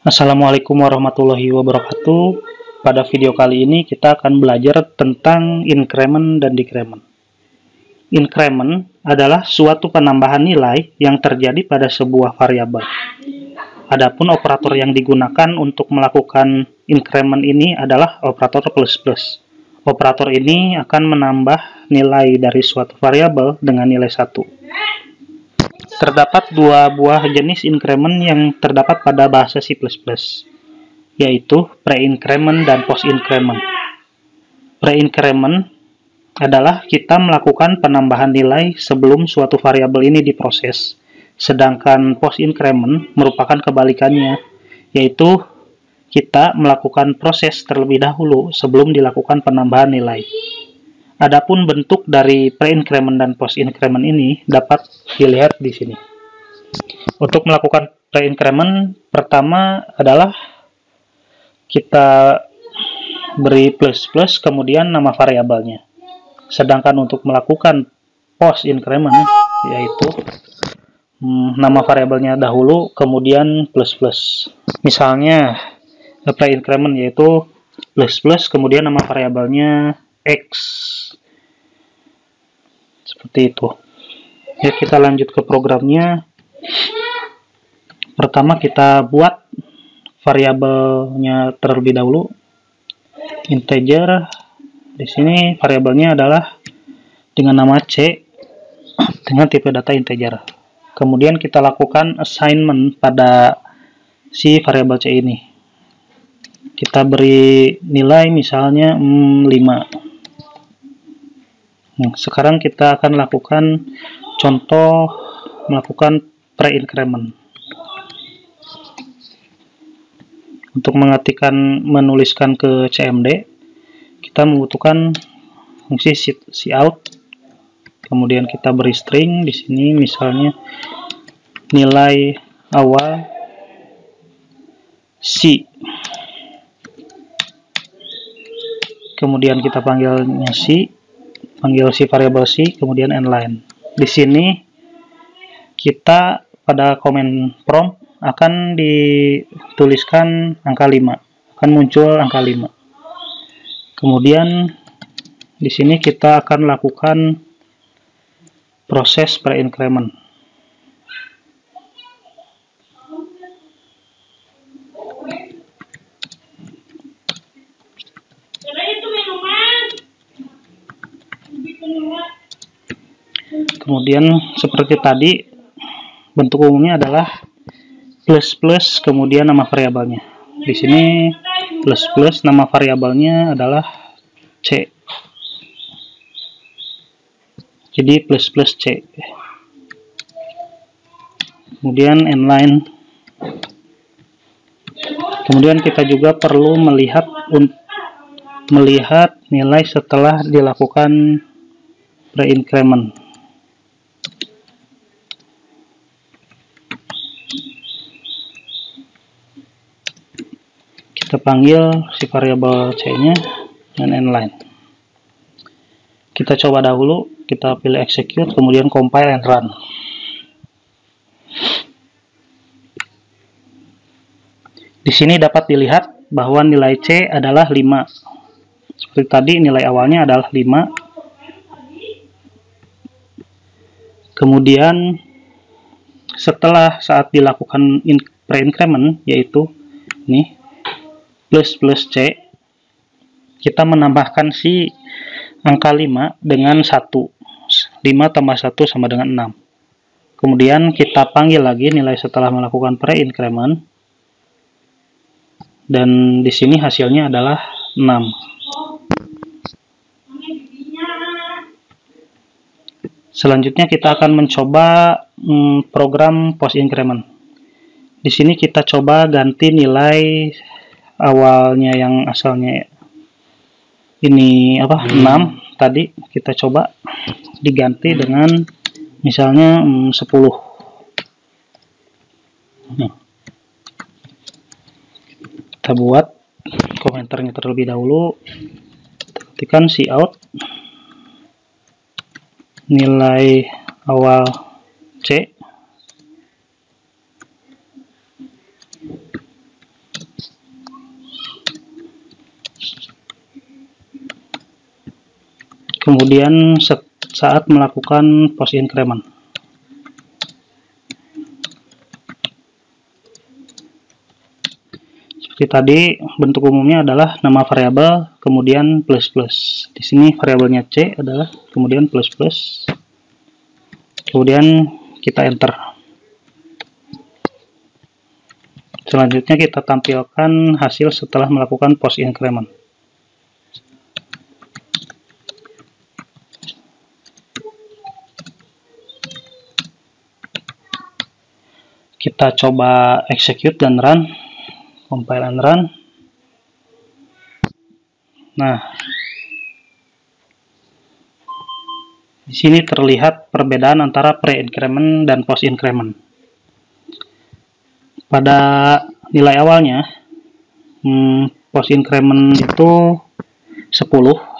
Assalamualaikum warahmatullahi wabarakatuh. Pada video kali ini kita akan belajar tentang increment dan decrement. Increment adalah suatu penambahan nilai yang terjadi pada sebuah variabel. Adapun operator yang digunakan untuk melakukan increment ini adalah operator plus++. Operator ini akan menambah nilai dari suatu variabel dengan nilai 1. Terdapat dua buah jenis increment yang terdapat pada bahasa C++, yaitu pre-increment dan post-increment. Pre-increment adalah kita melakukan penambahan nilai sebelum suatu variabel ini diproses, sedangkan post-increment merupakan kebalikannya, yaitu kita melakukan proses terlebih dahulu sebelum dilakukan penambahan nilai. Adapun bentuk dari pre-increment dan post-increment ini dapat dilihat di sini. Untuk melakukan pre-increment, pertama adalah kita beri plus++, kemudian nama variabelnya. Sedangkan untuk melakukan post-increment, yaitu nama variabelnya dahulu, kemudian plus++. Misalnya, pre-increment yaitu plus++, kemudian nama variabelnya X. Seperti itu. Ya, kita lanjut ke programnya. Pertama kita buat variabelnya terlebih dahulu. Integer. Di sini variabelnya adalah dengan nama C dengan tipe data integer. Kemudian kita lakukan assignment pada si variabel C ini. Kita beri nilai misalnya 5. Sekarang kita akan lakukan contoh melakukan pre-increment. Untuk menuliskan ke CMD, kita membutuhkan fungsi cout. Kemudian kita beri string di sini misalnya nilai awal C. Kemudian kita panggilnya C. Panggil si variabel C, kemudian endline. Di sini kita pada komen prompt akan dituliskan angka 5, akan muncul angka 5. Kemudian di sini kita akan lakukan proses pre-increment. Kemudian seperti tadi, bentuk umumnya adalah plus++ kemudian nama variabelnya. Di sini plus++ nama variabelnya adalah C. Jadi ++C. Kemudian endline. Kemudian kita juga perlu melihat nilai setelah dilakukan pre-increment. Kita panggil si variabel C-nya dan endline. Kita coba dahulu, kita pilih execute, kemudian compile and run. Di sini dapat dilihat bahwa nilai C adalah 5. Seperti tadi, nilai awalnya adalah 5. Kemudian setelah saat dilakukan pre-increment, yaitu ini ++C, kita menambahkan si angka 5 dengan 1. 5 tambah 1 sama dengan 6. Kemudian kita panggil lagi nilai setelah melakukan pre-increment. Dan di sini hasilnya adalah 6. Selanjutnya kita akan mencoba program post-increment. Di sini kita coba ganti nilai awalnya yang asalnya ini 6 tadi, kita coba diganti dengan misalnya 10. Kita buat komentarnya terlebih dahulu. Ketikkan cout nilai awal C kemudian saat melakukan post increment. Seperti tadi, bentuk umumnya adalah nama variabel, kemudian plus plus. Di sini variabelnya C adalah kemudian plus plus. Kemudian kita enter. Selanjutnya kita tampilkan hasil setelah melakukan post increment. Kita coba execute dan run, compile and run. Nah, di sini terlihat perbedaan antara pre-increment dan post increment. Pada nilai awalnya, post increment itu 10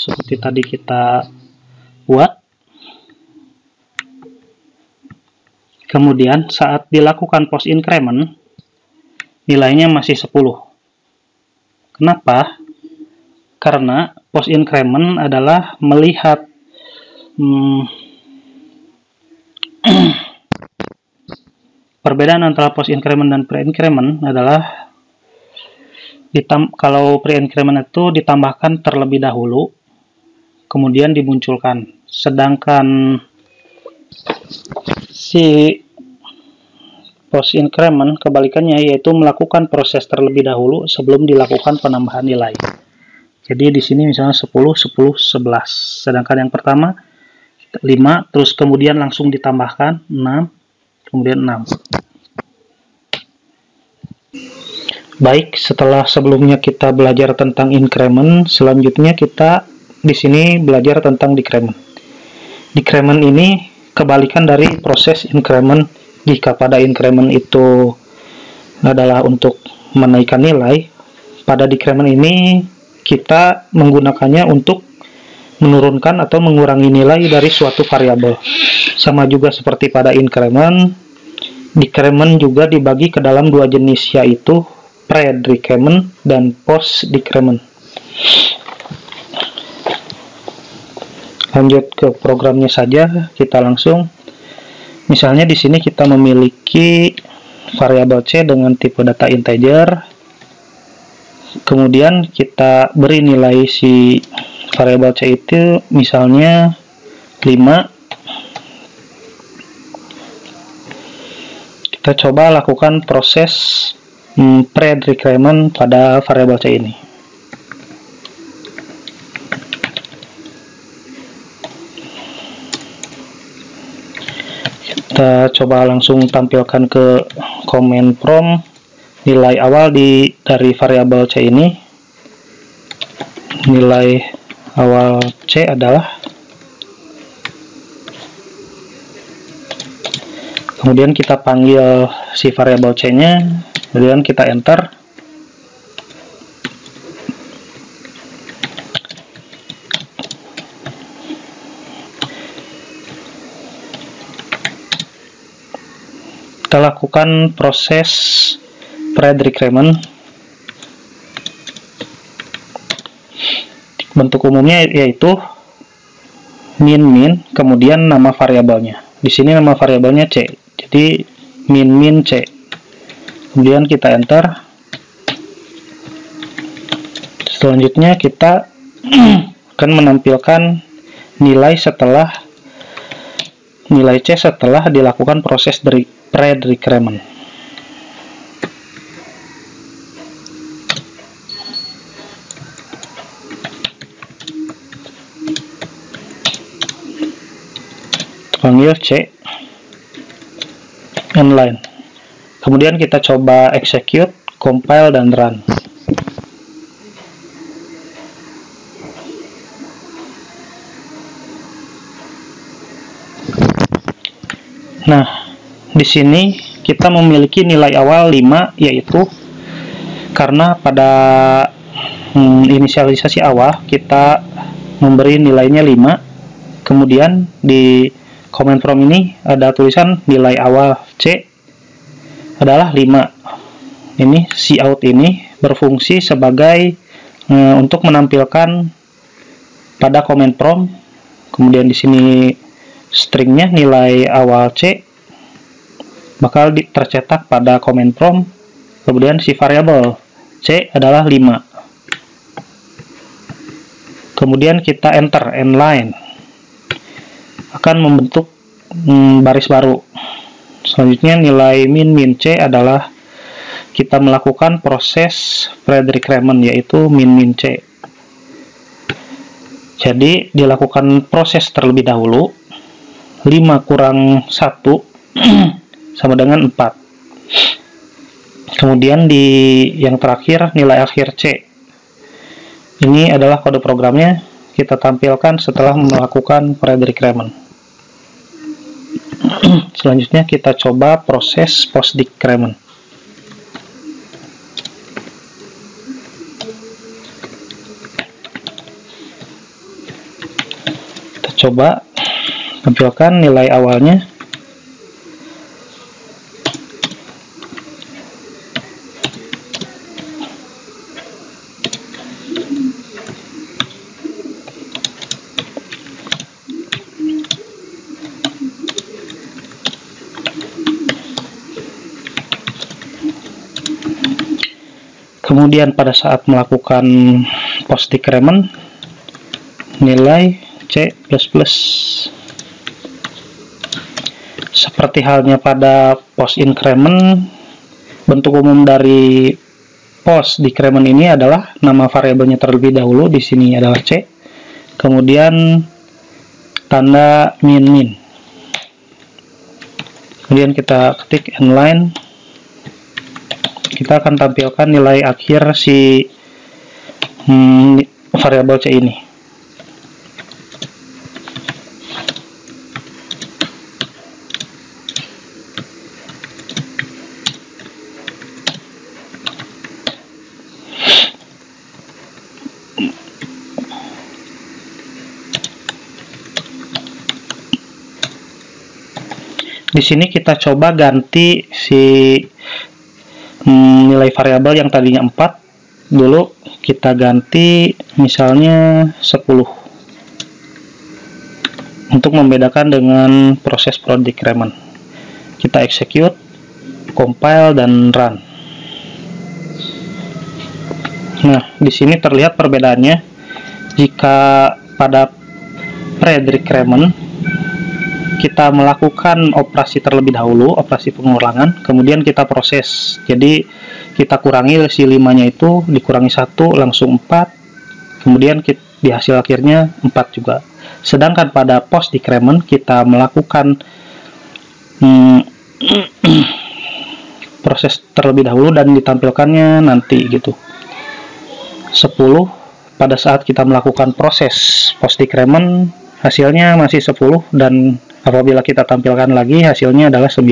seperti tadi kita buat. Kemudian saat dilakukan post increment, nilainya masih 10. Kenapa? Karena post increment adalah melihat perbedaan antara post increment dan pre-increment adalah kalau pre-increment itu ditambahkan terlebih dahulu, kemudian dimunculkan. Sedangkan si post increment kebalikannya, yaitu melakukan proses terlebih dahulu sebelum dilakukan penambahan nilai. Jadi di sini misalnya 10, 10, 11. Sedangkan yang pertama 5, terus kemudian langsung ditambahkan 6, kemudian 6. Baik, setelah sebelumnya kita belajar tentang increment, selanjutnya kita di sini belajar tentang decrement. Decrement ini kebalikan dari proses increment. Jika pada increment itu adalah untuk menaikkan nilai, pada decrement ini kita menggunakannya untuk menurunkan atau mengurangi nilai dari suatu variabel. Sama juga seperti pada increment, decrement juga dibagi ke dalam dua jenis, yaitu pre-decrement dan post-decrement. Lanjut ke programnya saja, kita langsung. Misalnya di sini kita memiliki variabel C dengan tipe data integer. Kemudian kita beri nilai si variabel C itu misalnya 5. Kita coba lakukan proses pre-decrement pada variabel C ini. Kita coba langsung tampilkan ke command prompt nilai awal dari variabel C ini. Nilai awal C adalah, kemudian kita panggil si variabel C-nya, kemudian kita enter. Kita lakukan proses pre-decrement. Bentuk umumnya yaitu min kemudian nama variabelnya. Di sini nama variabelnya C. Jadi min C. Kemudian kita enter. Selanjutnya kita akan menampilkan nilai C setelah dilakukan proses dari pre-decrement. Panggil C inline. Kemudian kita coba execute, compile dan run. Nah, di sini kita memiliki nilai awal 5, yaitu karena pada inisialisasi awal kita memberi nilainya 5. Kemudian di command prompt ini ada tulisan nilai awal C adalah 5. Ini cout ini berfungsi sebagai untuk menampilkan pada command prompt Kemudian di sini stringnya nilai awal C bakal tercetak pada command prompt. Kemudian si variabel C adalah 5. Kemudian kita enter end line, akan membentuk baris baru. Selanjutnya nilai min C adalah kita melakukan proses predecrement, yaitu min C. Jadi dilakukan proses terlebih dahulu. 5 kurang 1 sama dengan 4. Kemudian di yang terakhir nilai akhir C. Ini adalah kode programnya, kita tampilkan setelah melakukan predecrement. Selanjutnya kita coba proses post decrement. Kita coba tampilkan nilai awalnya. Kemudian pada saat melakukan post decrement, nilai C++. Seperti halnya pada post increment, bentuk umum dari post decrement ini adalah nama variabelnya terlebih dahulu, di sini adalah C. Kemudian tanda min. Kemudian kita ketik end line. Kita akan tampilkan nilai akhir si variabel C ini. Di sini kita coba ganti si nilai variabel yang tadinya 4 dulu, kita ganti misalnya 10 untuk membedakan dengan proses predecrement. Kita execute, compile, dan run. Nah, di sini terlihat perbedaannya. Jika pada predecrement kita melakukan operasi terlebih dahulu, operasi pengulangan, kemudian kita proses. Jadi kita kurangi si 5-nya itu, dikurangi 1 langsung 4, kemudian di hasil akhirnya 4 juga. Sedangkan pada post decrement kita melakukan proses terlebih dahulu dan ditampilkannya nanti gitu. 10 pada saat kita melakukan proses post decrement hasilnya masih 10, dan apabila kita tampilkan lagi hasilnya adalah 9.